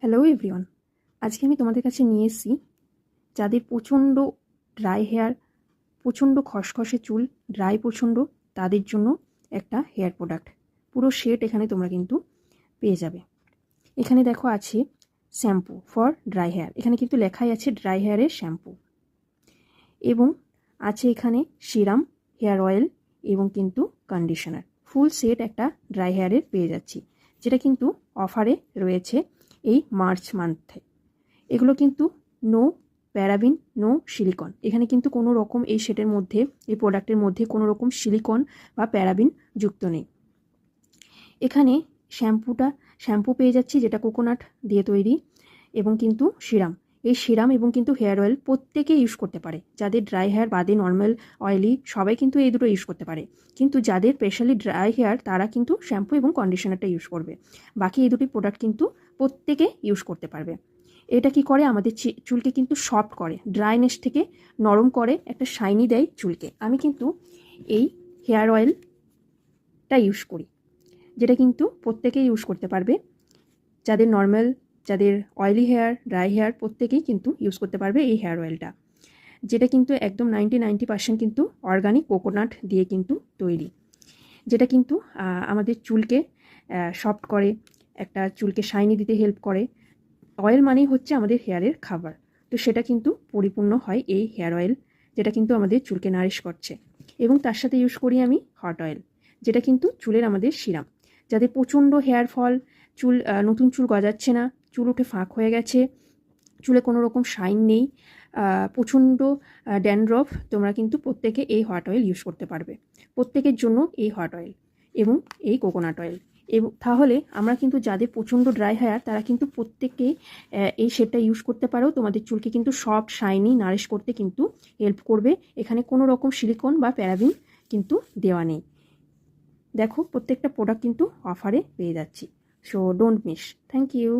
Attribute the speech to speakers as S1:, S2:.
S1: Hello everyone, আজকে আমি তোমাদের কাছে নিয়ে এসেছি যাদের প্রচণ্ড ড্রাই হেয়ার, প্রচণ্ড খসখসে চুল, ড্রাই প্রচণ্ড, তাদের জন্য একটা হেয়ার প্রোডাক্ট। পুরো সেট এখানে তোমরা কিন্তু পেয়ে যাবে। এখানে দেখো আছে শ্যাম্পু ফর ড্রাই হেয়ার, এখানে কিন্তু লেখাই আছে ড্রাই হেয়ারের শ্যাম্পু, এবং আছে এখানে সিরাম, হেয়ার অয়েল এবং কিন্তু কন্ডিশনার। ফুল সেট একটা ড্রাই হেয়ারের পেয়ে যাচ্ছি, যেটা কিন্তু অফারে রয়েছে এই মার্চ মান্থে। এগুলো কিন্তু নো প্যারাবিন, নো সিলিকন। এখানে কিন্তু কোনো রকম এই সেটের মধ্যে, এই প্রোডাক্টের মধ্যে কোনো রকম সিলিকন বা প্যারাবিন যুক্ত নেই। এখানে শ্যাম্পু পেয়ে যাচ্ছি যেটা কোকোনাট দিয়ে তৈরি, এবং কিন্তু সিরাম। এই সিরাম এবং কিন্তু হেয়ার অয়েল প্রত্যেকে ইউজ করতে পারে। যাদের ড্রাই হেয়ার বাদে নর্মাল অয়েলি সবাই কিন্তু এই দুটো ইউজ করতে পারে, কিন্তু যাদের স্পেশালি ড্রাই হেয়ার তারা কিন্তু শ্যাম্পু এবং কন্ডিশনারটা ইউজ করবে। বাকি এই দুটি প্রোডাক্ট কিন্তু প্রত্যেকে ইউজ করতে পারবে। এটা কি করে, আমাদের চুলকে কিন্তু সফট করে, ড্রাইনেস থেকে নরম করে, একটা শাইনি দেয় চুলকে। আমি কিন্তু এই হেয়ার অয়েলটা ইউজ করি, যেটা কিন্তু প্রত্যেকেই ইউজ করতে পারবে। যাদের নর্মাল, যাদের অয়েলি হেয়ার, ড্রাই হেয়ার, প্রত্যেকেই কিন্তু ইউজ করতে পারবে এই হেয়ার অয়েলটা, যেটা কিন্তু একদম 90% কিন্তু অর্গানিক কোকোনাট দিয়ে কিন্তু তৈরি, যেটা কিন্তু আমাদের চুলকে সফট করে, একটা চুলকে শাইনি দিতে হেল্প করে। অয়েল মানেই হচ্ছে আমাদের হেয়ারের খাবার, তো সেটা কিন্তু পরিপূর্ণ হয় এই হেয়ার অয়েল, যেটা কিন্তু আমাদের চুলকে নারিশ করছে। এবং তার সাথে ইউজ করি আমি হট অয়েল, যেটা কিন্তু চুলের আমাদের সিরাম। যাদের প্রচণ্ড হেয়ার ফল, চুল নতুন চুল গজাচ্ছে না, চুল উঠে ফাঁক হয়ে গেছে, চুলে কোনো রকম শাইন নেই, প্রচণ্ড ড্যান্ড্রফ, তোমরা কিন্তু প্রত্যেকে এই হট অয়েল ইউজ করতে পারবে। প্রত্যেকের জন্য এই হট অয়েল এবং এই কোকোনাট অয়েল। এবং তাহলে আমরা কিন্তু যাদের প্রচণ্ড ড্রাই হেয়ার তারা কিন্তু প্রত্যেকেই এই শেডটা ইউজ করতে পারো। তোমাদের চুলকে কিন্তু সফট, শাইনি, নারিশ করতে কিন্তু হেল্প করবে। এখানে কোনো রকম সিলিকন বা প্যারাবিন কিন্তু দেওয়া নেই। দেখো প্রত্যেকটা প্রোডাক্ট কিন্তু অফারে পেয়ে যাচ্ছি, so don't miss. Thank you.